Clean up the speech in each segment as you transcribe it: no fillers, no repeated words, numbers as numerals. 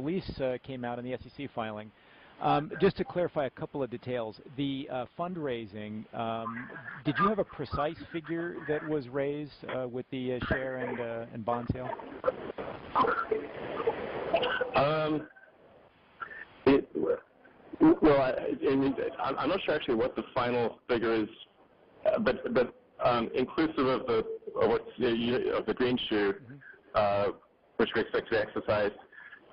release came out in the SEC filing. Just to clarify a couple of details, the fundraising, did you have a precise figure that was raised with the share and bond sale? I'm not sure actually what the final figure is, but inclusive of the green shoe, which we expect to be exercised,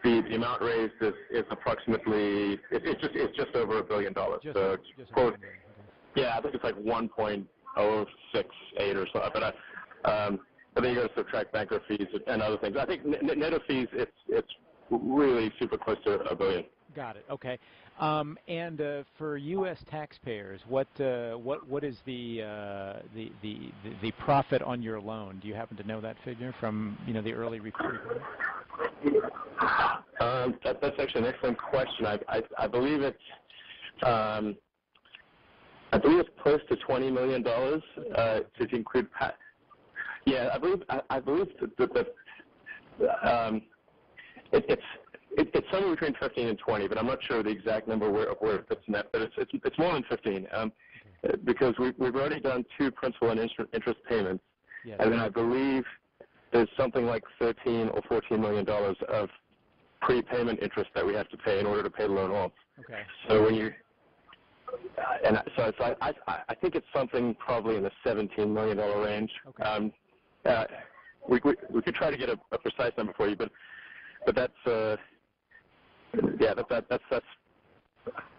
the amount raised is approximately it's just over $1 billion. So quote, yeah, I think it's like 1.068 or something. But then you got to subtract banker fees and other things. I think net of fees, it's really super close to $1 billion. Got it. Okay. And for U.S. taxpayers, what is the profit on your loan? Do you happen to know that figure from the early report? That's actually an excellent question. I believe it's close to $20 million to include. Yeah, I believe it's somewhere between 15 and 20, but I'm not sure the exact number where it fits in that. But it's more than 15 because we've already done 2 principal and interest payments, yes. And then I believe there's something like $13 or $14 million of prepayment interest that we have to pay in order to pay the loan off. Okay. So when you I think it's something probably in the $17 million range. Okay. We could try to get a precise number for you, but that's that's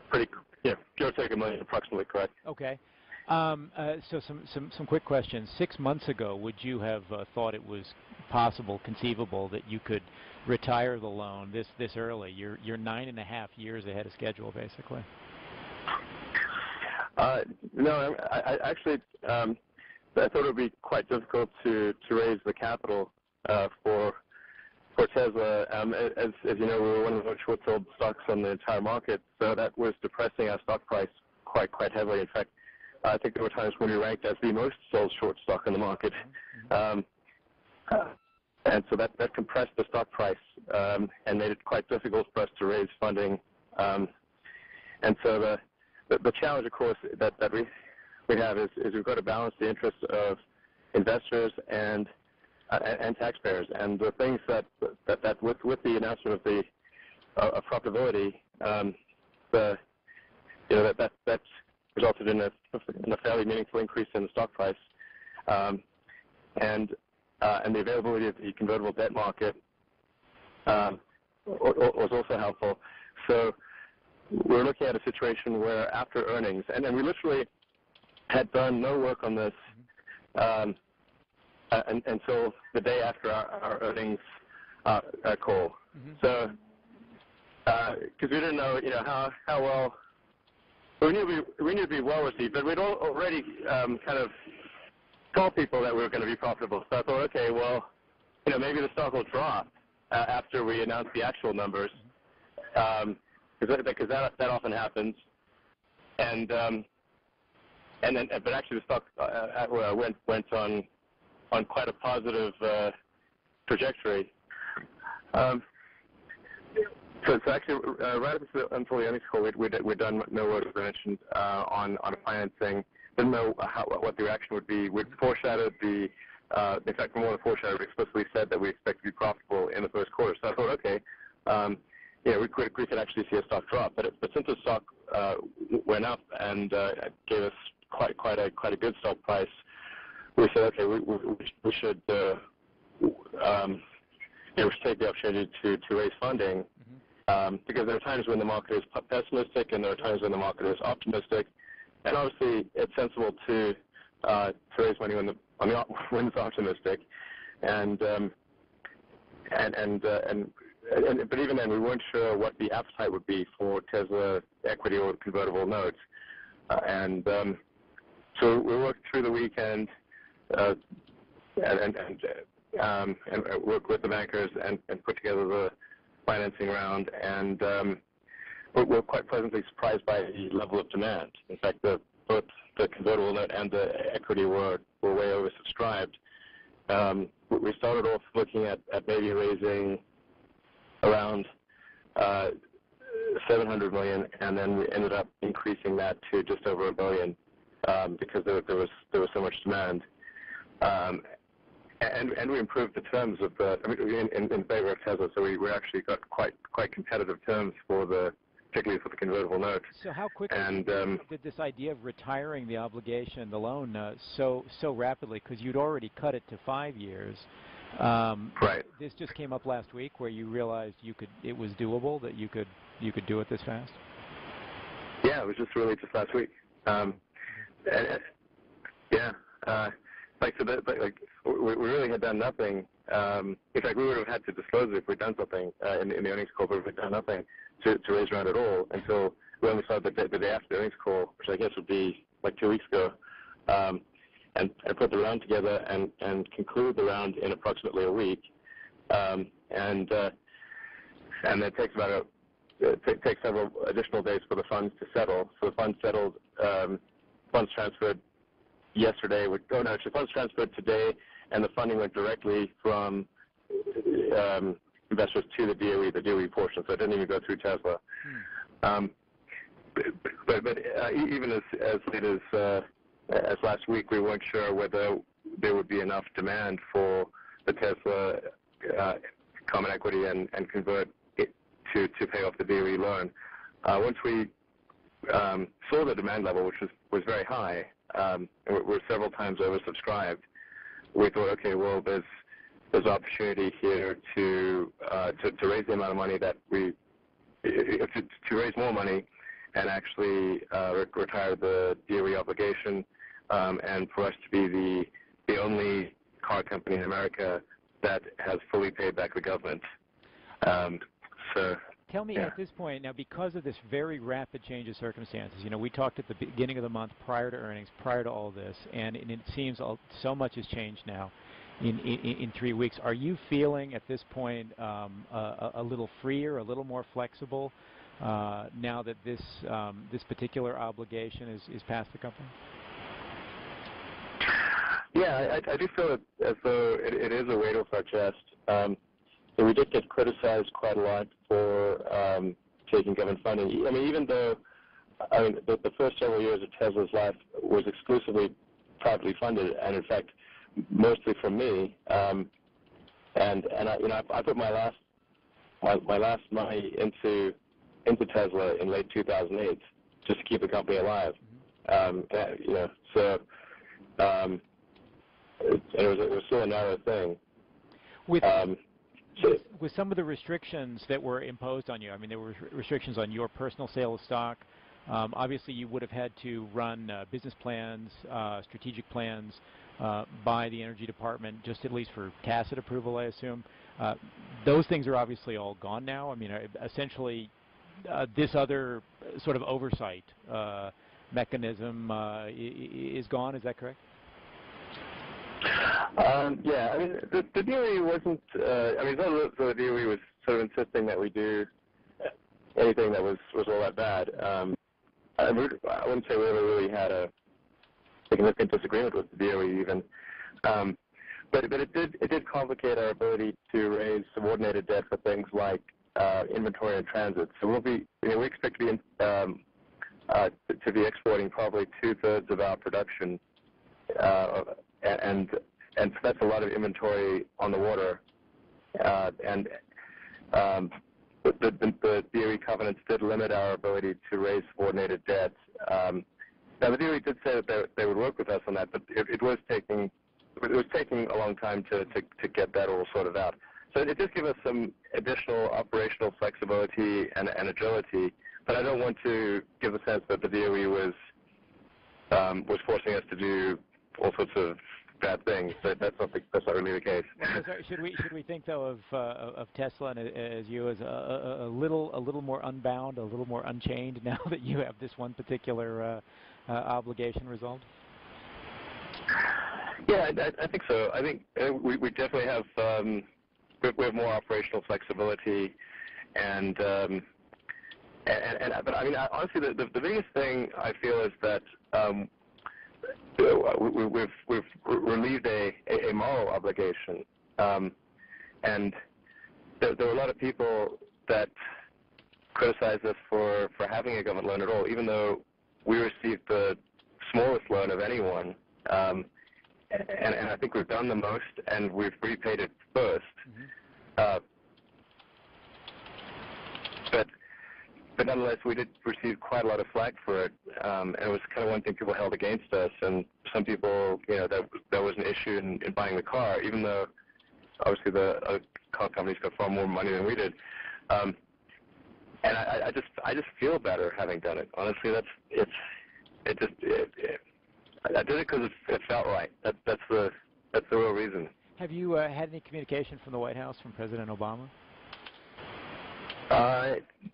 pretty give or take $1 million approximately correct. Okay. So some quick questions. 6 months ago, would you have thought it was possible, conceivable, that you could retire the loan this early? You're 9.5 years ahead of schedule, basically. No, I actually I thought it would be quite difficult to raise the capital for Tesla. As you know, we were one of the most short-sold stocks on the entire market, so that was depressing our stock price quite heavily. In fact, I think there were times when we ranked as the most sold short stock in the market. And so that compressed the stock price and made it quite difficult for us to raise funding. And so the challenge, of course, that we have is we've got to balance the interests of investors and taxpayers. And the things that with the announcement of the profitability, that resulted in a fairly meaningful increase in the stock price, and the availability of the convertible debt market was also helpful. So we're looking at a situation where after earnings, and we literally had done no work on this until the day after our earnings call. Mm-hmm. So because we didn't know how well. We knew it'd be well received, but we'd already kind of told people that we were going to be profitable. So I thought, okay, well, maybe the stock will drop after we announce the actual numbers, because that often happens. And then, but actually, the stock went on quite a positive trajectory. So actually, right up until the earnings call, we'd done no work, as I mentioned, on financing. Didn't know what the reaction would be. We'd foreshadowed in fact, more than foreshadowed, we explicitly said that we expect to be profitable in the first quarter. So I thought, okay, we could actually see a stock drop. But since the stock went up and gave us quite a good stock price, we said, okay, we should take the opportunity to raise funding. Because there are times when the market is pessimistic and there are times when the market is optimistic, and obviously it's sensible to raise money when it's optimistic, but even then we weren't sure what the appetite would be for Tesla equity or convertible notes, and so we worked through the weekend and worked with the bankers and put together the financing round, and we're quite pleasantly surprised by the level of demand. In fact, both the convertible note and the equity were way oversubscribed. We started off looking at maybe raising around $700 million, and then we ended up increasing that to just over $1 billion because there was so much demand. And we improved the terms of in favor of Tesla, so we actually got quite competitive terms particularly for the convertible note. So how quickly did this idea of retiring the obligation, the loan, so rapidly? Because you'd already cut it to 5 years. Right. This just came up last week, where you realized it was doable, that you could do it this fast. Yeah, it was just last week. We really had done nothing. In fact, we would have had to disclose it if we'd done something in the earnings call, but we'd done nothing to raise around at all until we only saw the day after the earnings call, which I guess would be like 2 weeks ago, and put the round together and conclude the round in approximately a week, and it takes takes several additional days for the funds to settle. So the funds settled, funds transferred yesterday. Funds transferred today, and the funding went directly from investors to the DOE portion, so it didn't even go through Tesla. But even as late as last week, we weren't sure whether there would be enough demand for the Tesla common equity and convert it to pay off the DOE loan. Once we saw the demand level, which was very high, we're several times oversubscribed, we thought, okay, well, there's opportunity here to raise the amount of money that to raise more money and actually retire the DOE obligation, and for us to be the only car company in America that has fully paid back the government. Tell me, at this point, now, because of this very rapid change of circumstances, we talked at the beginning of the month prior to earnings, prior to all this, and it seems so much has changed now in 3 weeks. Are you feeling at this point a little freer, a little more flexible now that this particular obligation is past the company? Yeah, I do feel as though it is a weight off our chest. So we did get criticized quite a lot for taking government funding. I mean, even though the first several years of Tesla's life was exclusively privately funded, and in fact, mostly from me. And I put my last money into Tesla in late 2008 just to keep the company alive. So it was still a narrow thing. With some of the restrictions that were imposed on you, I mean, there were restrictions on your personal sale of stock. Obviously, you would have had to run business plans, strategic plans by the Energy Department, just at least for tacit approval, I assume. Those things are obviously all gone now. I mean, essentially, this other sort of oversight mechanism is gone. Is that correct? Yeah, I mean, the DOE wasn't, the DOE was sort of insisting that we do anything that was all that bad. I wouldn't say we ever really had a significant disagreement with the DOE even. But it did complicate our ability to raise subordinated debt for things like inventory and transit. So we expect to be exporting probably 2/3 of our production, and so that's a lot of inventory on the water. And the DOE covenants did limit our ability to raise subordinated debt. Now the DOE did say that they would work with us on that, but it was taking a long time to get that all sorted out. So it did give us some additional operational flexibility and agility, but I don't want to give the sense that the DOE was forcing us to do all sorts of bad things. That's not really the case. Should we think though of Tesla and as you as a little more unbound, a little more unchained now that you have this one particular obligation resolved? Yeah, I think so. I think we definitely have we have more operational flexibility, but I mean, honestly, the biggest thing I feel is that we've relieved a moral obligation, and there were a lot of people that criticize us for having a government loan at all, even though we received the smallest loan of anyone. And I think we've done the most, and we've repaid it first. But nonetheless, we did receive quite a lot of flack for it, and it was kind of one thing people held against us. And some people, that was an issue in buying the car, even though obviously the other car companies got far more money than we did. And I just feel better having done it. Honestly, I did it because it felt right. That's the real reason. Have you had any communication from the White House, from President Obama?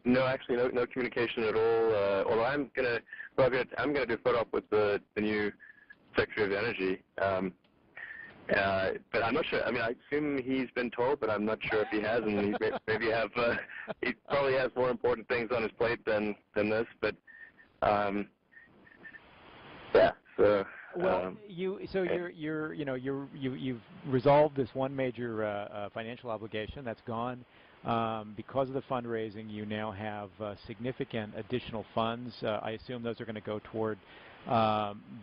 No, actually, no communication at all. Although I'm gonna do a photo op with the new Secretary of Energy. But I'm not sure. I mean, I assume he's been told, but I'm not sure if he has, and he he probably has more important things on his plate than this. But yeah. So. Well, you've resolved this one major financial obligation that's gone. Because of the fundraising, you now have significant additional funds. I assume those are going to go toward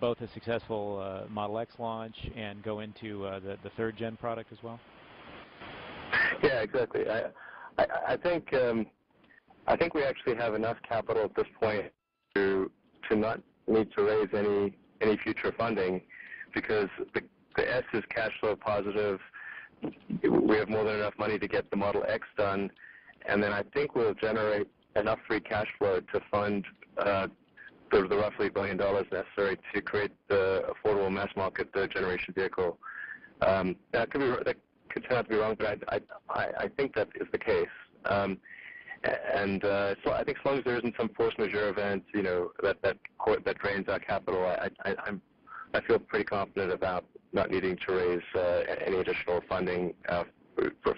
both a successful Model X launch and go into the third-gen product as well. Yeah, exactly. I think we actually have enough capital at this point to not need to raise any future funding, because the S is cash flow positive. We have more than enough money to get the Model X done, and then I think we'll generate enough free cash flow to fund the roughly $1 billion necessary to create the affordable mass market third generation vehicle. That could turn out to be wrong, but I think that is the case. So I think as long as there isn't some force majeure event, that drains our capital, I feel pretty confident about not needing to raise any additional funding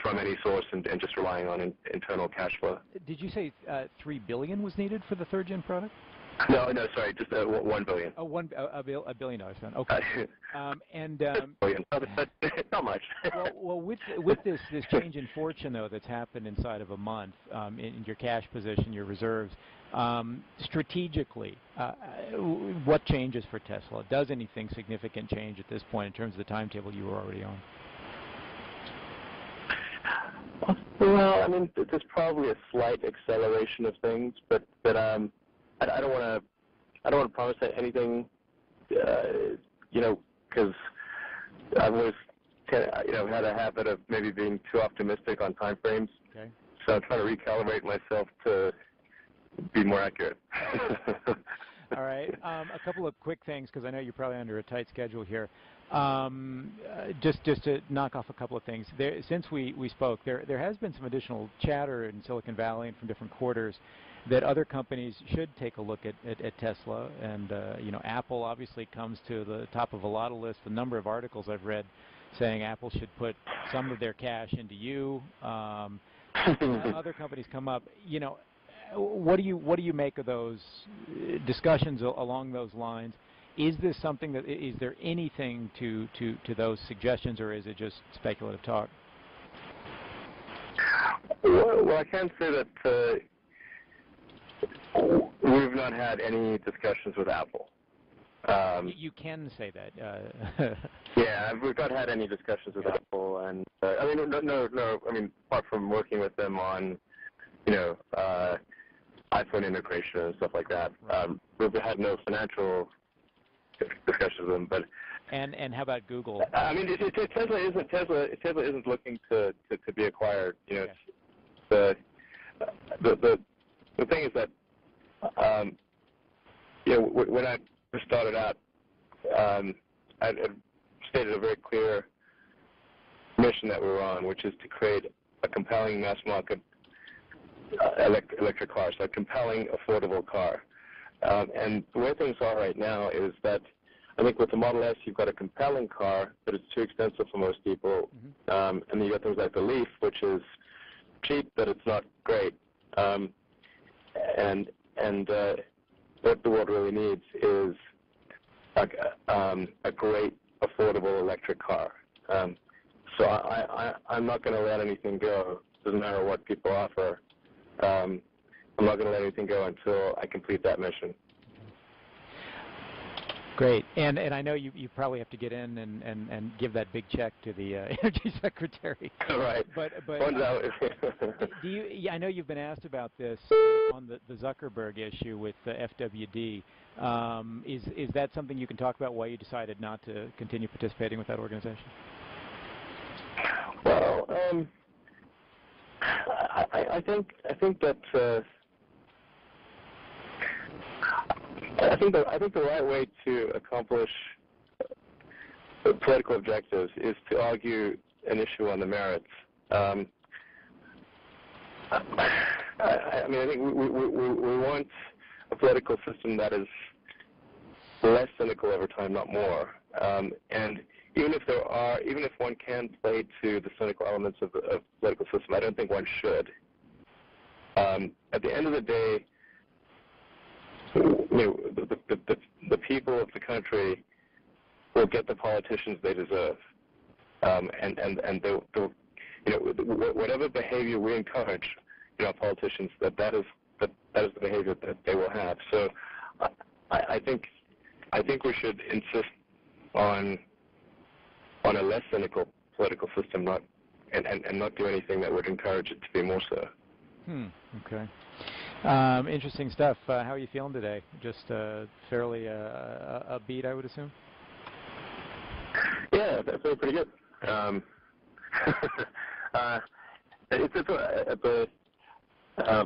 from any source and just relying on internal cash flow. Did you say $3 billion was needed for the third-gen product? No, sorry, just $1 billion. Oh, $1 billion then. Okay. Billion. Not much. well, with this change in fortune though that's happened inside of a month in your cash position, your reserves, strategically, what changes for Tesla? Does anything significant change at this point in terms of the timetable you were already on? Well, I mean, there's probably a slight acceleration of things, but I don't want to promise anything, because I've always had a habit of maybe being too optimistic on time frames. Okay. So I'm trying to recalibrate myself to be more accurate. All right. A couple of quick things, because I know you're probably under a tight schedule here. Just to knock off a couple of things. Since we spoke, there has been some additional chatter in Silicon Valley and from different quarters that other companies should take a look at Tesla. And, Apple obviously comes to the top of a lot of lists. The number of articles I've read saying Apple should put some of their cash into you. Other companies come up. What do you make of those discussions along those lines? Is this something that is there anything to those suggestions, or is it just speculative talk? Well, I can say that we've not had any discussions with Apple. You can say that. Yeah, we've not had any discussions with Apple, and I mean, no. I mean, apart from working with them on, iPhone integration and stuff like that, we've had no financial discussions with them. But and how about Google? I mean, Tesla isn't looking to be acquired. The thing is that when I first started out, I had stated a very clear mission that we were on, which is to create a compelling mass market electric car, so a compelling, affordable car. And the way things are right now is that I think with the Model S, you've got a compelling car, but it's too expensive for most people. And then you got things like the Leaf, which is cheap, but it's not great. And what the world really needs is a great, affordable electric car. So I'm not going to let anything go. Doesn't matter what people offer. I'm not going to let anything go until I complete that mission. Great. And I know you probably have to get in and give that big check to the Energy Secretary. Right. But do you? Yeah, I know you've been asked about this on the Zuckerberg issue with the FWD. Is that something you can talk about? Why you decided not to continue participating with that organization? Well, I think that. I think the right way to accomplish political objectives is to argue an issue on the merits. I think we want a political system that is less cynical over time, not more. And even if one can play to the cynical elements of the political system, I don't think one should. At the end of the day, the people of the country will get the politicians they deserve, and they'll, whatever behavior we encourage, politicians, that is the behavior that they will have. So, I think we should insist on a less cynical political system, and not do anything that would encourage it to be more so. Okay. Interesting stuff. How are you feeling today? Just fairly upbeat, I would assume? Yeah, I feel pretty good. I'm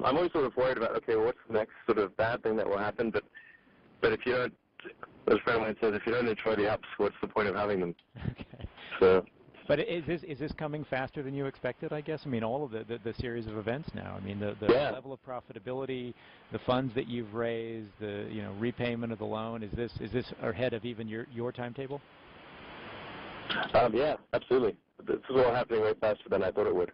always sort of worried about, okay, well, what's the next sort of bad thing that will happen? But if you don't, as a friend of mine says, if you don't enjoy the ups, what's the point of having them? Okay. So. But is this coming faster than you expected, I guess? I mean, all of the series of events now. I mean, the level of profitability, the funds that you've raised, the repayment of the loan. Is this ahead of even your timetable? Yeah, absolutely. This is all happening way faster than I thought it would.